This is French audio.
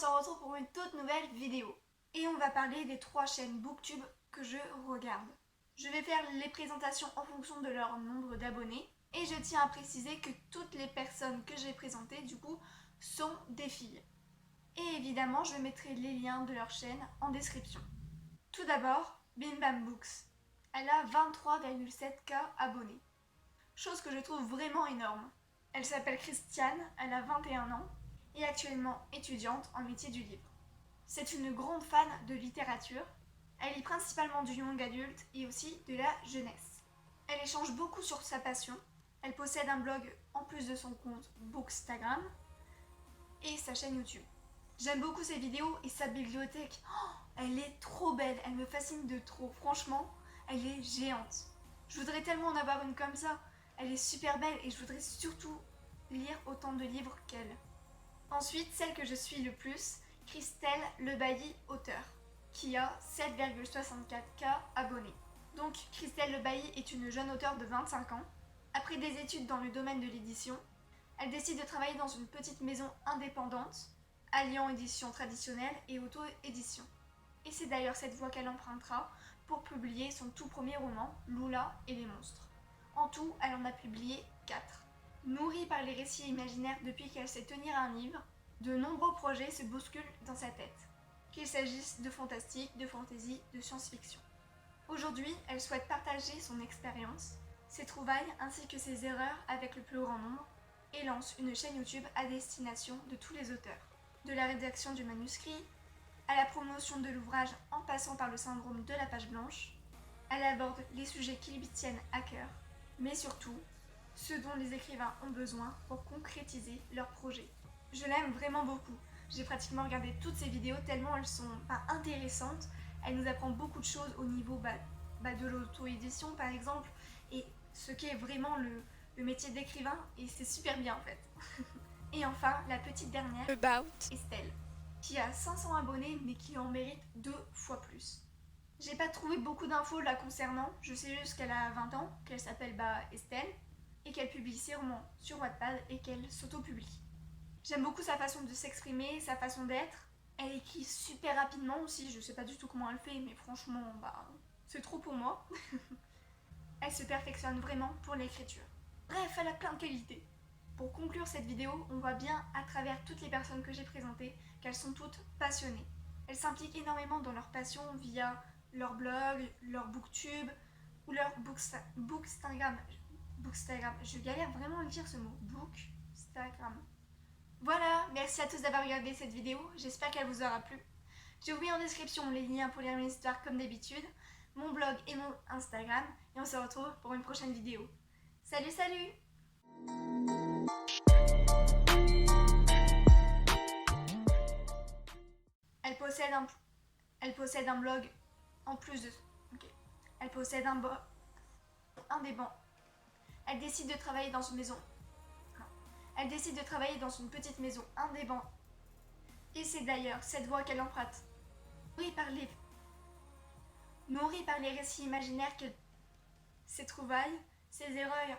se retrouve pour une toute nouvelle vidéo. Et on va parler des 3 chaînes Booktube que je regarde. Je vais faire les présentations en fonction de leur nombre d'abonnés. Et je tiens à préciser que toutes les personnes que j'ai présentées, du coup, sont des filles. Et évidemment, je mettrai les liens de leur chaîne en description. Tout d'abord, Bim Bam Books. Elle a 23,7K abonnés. Chose que je trouve vraiment énorme. Elle s'appelle Christiane, elle a 21 ans et actuellement étudiante en métier du livre. C'est une grande fan de littérature. Elle lit principalement du young adulte et aussi de la jeunesse. Elle échange beaucoup sur sa passion. Elle possède un blog en plus de son compte Bookstagram et sa chaîne YouTube. J'aime beaucoup ses vidéos et sa bibliothèque. Oh, elle est trop belle, elle me fascine de trop. Franchement, elle est géante. Je voudrais tellement en avoir une comme ça. Elle est super belle et je voudrais surtout lire autant de livres qu'elle. Ensuite, celle que je suis le plus, Christelle Lebailly, auteure, qui a 7,64K abonnés. Donc, Christelle Lebailly est une jeune auteure de 25 ans. Après des études dans le domaine de l'édition, elle décide de travailler dans une petite maison indépendante, alliant édition traditionnelle et auto-édition. Et c'est d'ailleurs cette voie qu'elle empruntera pour publier son tout premier roman, Lula et les monstres. En tout, elle en a publié 4. Nourrie par les récits imaginaires depuis qu'elle sait tenir un livre, de nombreux projets se bousculent dans sa tête, qu'il s'agisse de fantastique, de fantasy, de science-fiction. Aujourd'hui, elle souhaite partager son expérience, ses trouvailles ainsi que ses erreurs avec le plus grand nombre et lance une chaîne YouTube à destination de tous les auteurs. De la rédaction du manuscrit, à la promotion de l'ouvrage en passant par le syndrome de la page blanche, elle aborde les sujets qui lui tiennent à cœur, mais surtout, ce dont les écrivains ont besoin pour concrétiser leurs projets. Je l'aime vraiment beaucoup. J'ai pratiquement regardé toutes ses vidéos tellement elles sont intéressantes. Elle nous apprend beaucoup de choses au niveau de l'auto-édition par exemple, et ce qu'est vraiment le métier d'écrivain, et c'est super bien en fait. Et enfin, la petite dernière, Estelle, qui a 500 abonnés mais qui en mérite 2 fois plus. J'ai pas trouvé beaucoup d'infos la concernant, je sais juste qu'elle a 20 ans, qu'elle s'appelle Estelle, et qu'elle publie ses romans sur Wattpad et qu'elle s'auto-publie. J'aime beaucoup sa façon de s'exprimer, sa façon d'être. Elle écrit super rapidement aussi, je sais pas du tout comment elle fait, mais franchement, c'est trop pour moi. Elle se perfectionne vraiment pour l'écriture. Bref, elle a plein de qualités. Pour conclure cette vidéo, on voit bien à travers toutes les personnes que j'ai présentées qu'elles sont toutes passionnées. Elles s'impliquent énormément dans leur passion via leur blog, leur booktube ou leur bookstagram. Bookstagram, je galère vraiment à le dire ce mot. Bookstagram. Voilà, merci à tous d'avoir regardé cette vidéo, j'espère qu'elle vous aura plu. J'ai mis en description les liens pour lire mes histoires comme d'habitude, mon blog et mon Instagram, et on se retrouve pour une prochaine vidéo. Salut, salut! Elle possède un blog en plus de... Ok. Elle possède un des bancs. Elle décide de travailler dans une maison. Non. Elle décide de travailler dans une petite maison indépendante. Et c'est d'ailleurs cette voie qu'elle emprunte. Nourrie par les récits imaginaires ses trouvailles, ses erreurs